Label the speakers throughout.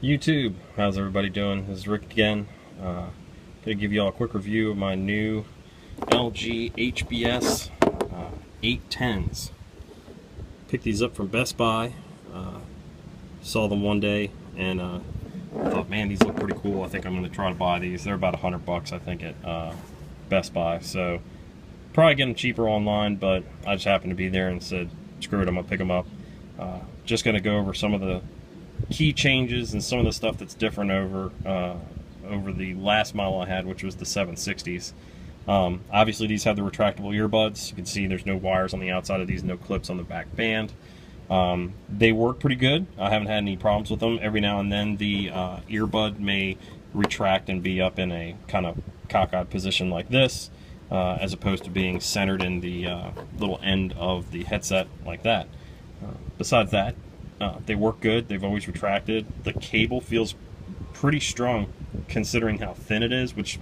Speaker 1: YouTube, how's everybody doing? This is Rick again. Gonna give you all a quick review of my new LG HBS 810s. Picked these up from Best Buy. Saw them one day and thought, man, these look pretty cool. I think I'm gonna try to buy these. They're about $100, I think, at Best Buy. So probably get them cheaper online, but I just happened to be there and said, screw it, I'm gonna pick them up. Just gonna go over some of the key changes and some of the stuff that's different over the last model I had, which was the 760s. Obviously these have the retractable earbuds. You can see there's no wires on the outside of these, no clips on the back band. They work pretty good. I haven't had any problems with them. Every now and then the earbud may retract and be up in a kind of cockeyed position like this, as opposed to being centered in the little end of the headset like that. Besides that, they work good. They've always retracted. The cable feels pretty strong considering how thin it is, which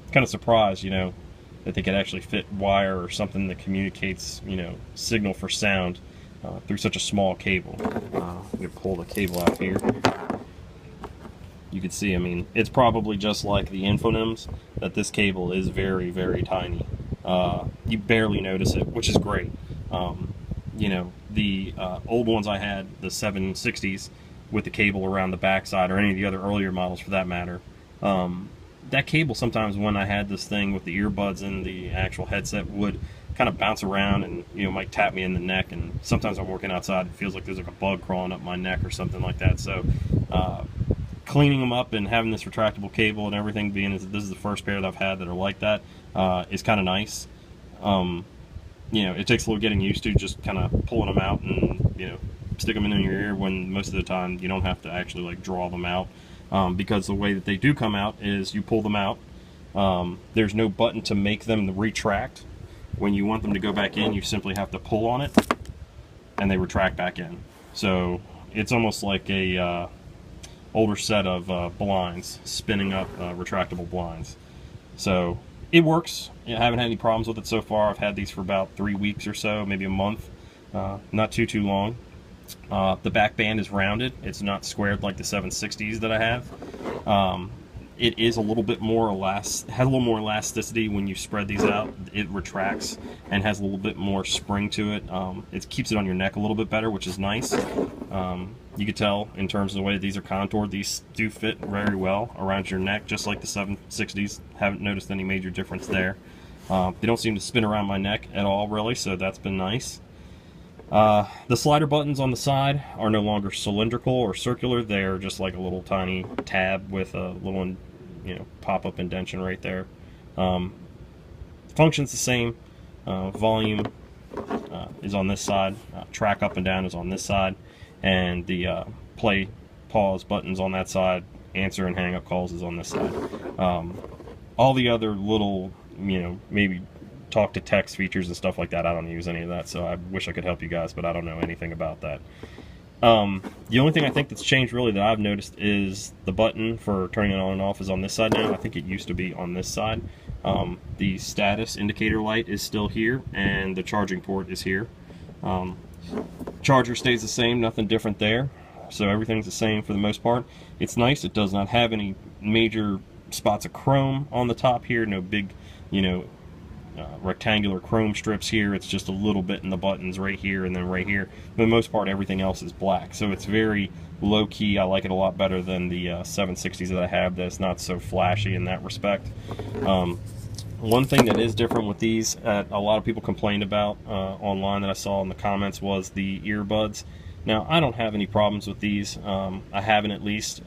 Speaker 1: I'm kind of surprised, that they could actually fit wire or something that communicates, signal for sound through such a small cable. I'm going to pull the cable out here. You can see, it's probably just like the Infonims, that this cable is very, very tiny. You barely notice it, which is great. The old ones I had, the 760s, with the cable around the backside, or any of the other earlier models for that matter, that cable sometimes when I had this thing with the earbuds and the actual headset would kind of bounce around and might tap me in the neck, and sometimes I'm working outside, it feels like there's like a bug crawling up my neck or something like that. So cleaning them up and having this retractable cable and everything, being this is the first pair that I've had that are like that, is kind of nice. It takes a little getting used to, just kind of pulling them out and, stick them in your ear, when most of the time you don't have to actually like draw them out, because the way that they do come out is you pull them out. There's no button to make them retract. When you want them to go back in, you simply have to pull on it and they retract back in. So it's almost like a older set of blinds, spinning up retractable blinds. So it works. I haven't had any problems with it so far. I've had these for about 3 weeks or so, maybe a month. Not too long. The back band is rounded. It's not squared like the 760s that I have. It is a little bit more has a little more elasticity when you spread these out. It retracts and has a little bit more spring to it. It keeps it on your neck a little bit better, which is nice. You can tell in terms of the way that these are contoured, these do fit very well around your neck, just like the 760s. Haven't noticed any major difference there. They don't seem to spin around my neck at all, really, so that's been nice. The slider buttons on the side are no longer cylindrical or circular. They're just like a little tiny tab with a little, pop-up indentation right there. Function's the same. Volume is on this side. Track up and down is on this side. And the play, pause buttons on that side. Answer and hang up calls is on this side. All the other little, maybe talk to text features and stuff like that, I don't use any of that, so I wish I could help you guys, but I don't know anything about that. The only thing I think that's changed really that I've noticed is the button for turning it on and off is on this side now. I think it used to be on this side. The status indicator light is still here, and the charging port is here. Charger stays the same, nothing different there, so everything's the same for the most part. It's nice. It does not have any major spots of chrome on the top here, no big, rectangular chrome strips here. It's just a little bit in the buttons right here and then right here. For the most part, everything else is black, so it's very low-key. I like it a lot better than the 760s that I have. That's not so flashy in that respect. One thing that is different with these, a lot of people complained about online that I saw in the comments, was the earbuds. Now, I don't have any problems with these. I haven't, at least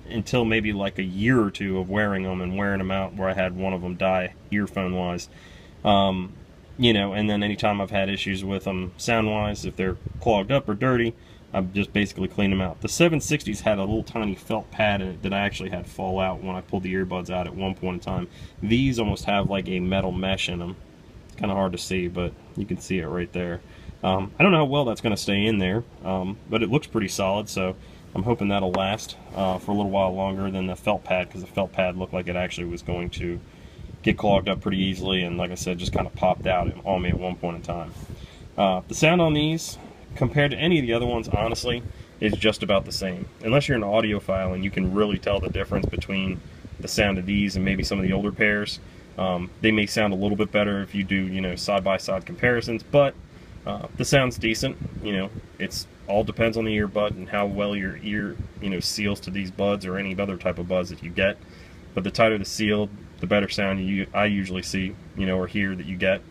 Speaker 1: until maybe like a year or two of wearing them and wearing them out, where I had one of them die earphone wise. And then anytime I've had issues with them sound wise, if they're clogged up or dirty, I've just basically cleaned them out. The 760s had a little tiny felt pad in it that I actually had fall out when I pulled the earbuds out at one point in time. These almost have like a metal mesh in them. It's kind of hard to see, but you can see it right there. I don't know how well that's going to stay in there, but it looks pretty solid, so I'm hoping that'll last for a little while longer than the felt pad, because the felt pad looked like it actually was going to get clogged up pretty easily, and like I said, just kind of popped out on me at one point in time. The sound on these, compared to any of the other ones, honestly, is just about the same. Unless you're an audiophile and you can really tell the difference between the sound of these and maybe some of the older pairs. They may sound a little bit better if you do, you know, side-by-side comparisons, but the sound's decent. You know, it's all depends on the earbud and how well your ear, you know, seals to these buds or any other type of buds that you get. But the tighter the seal, the better sound I usually see, you know, or hear that you get.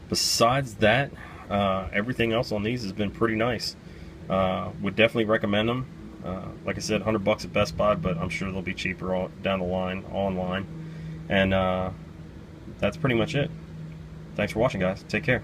Speaker 1: Besides that, everything else on these has been pretty nice. Would definitely recommend them. Like I said, $100 at Best Buy, but I'm sure they'll be cheaper down the line online. And that's pretty much it. Thanks for watching, guys. Take care.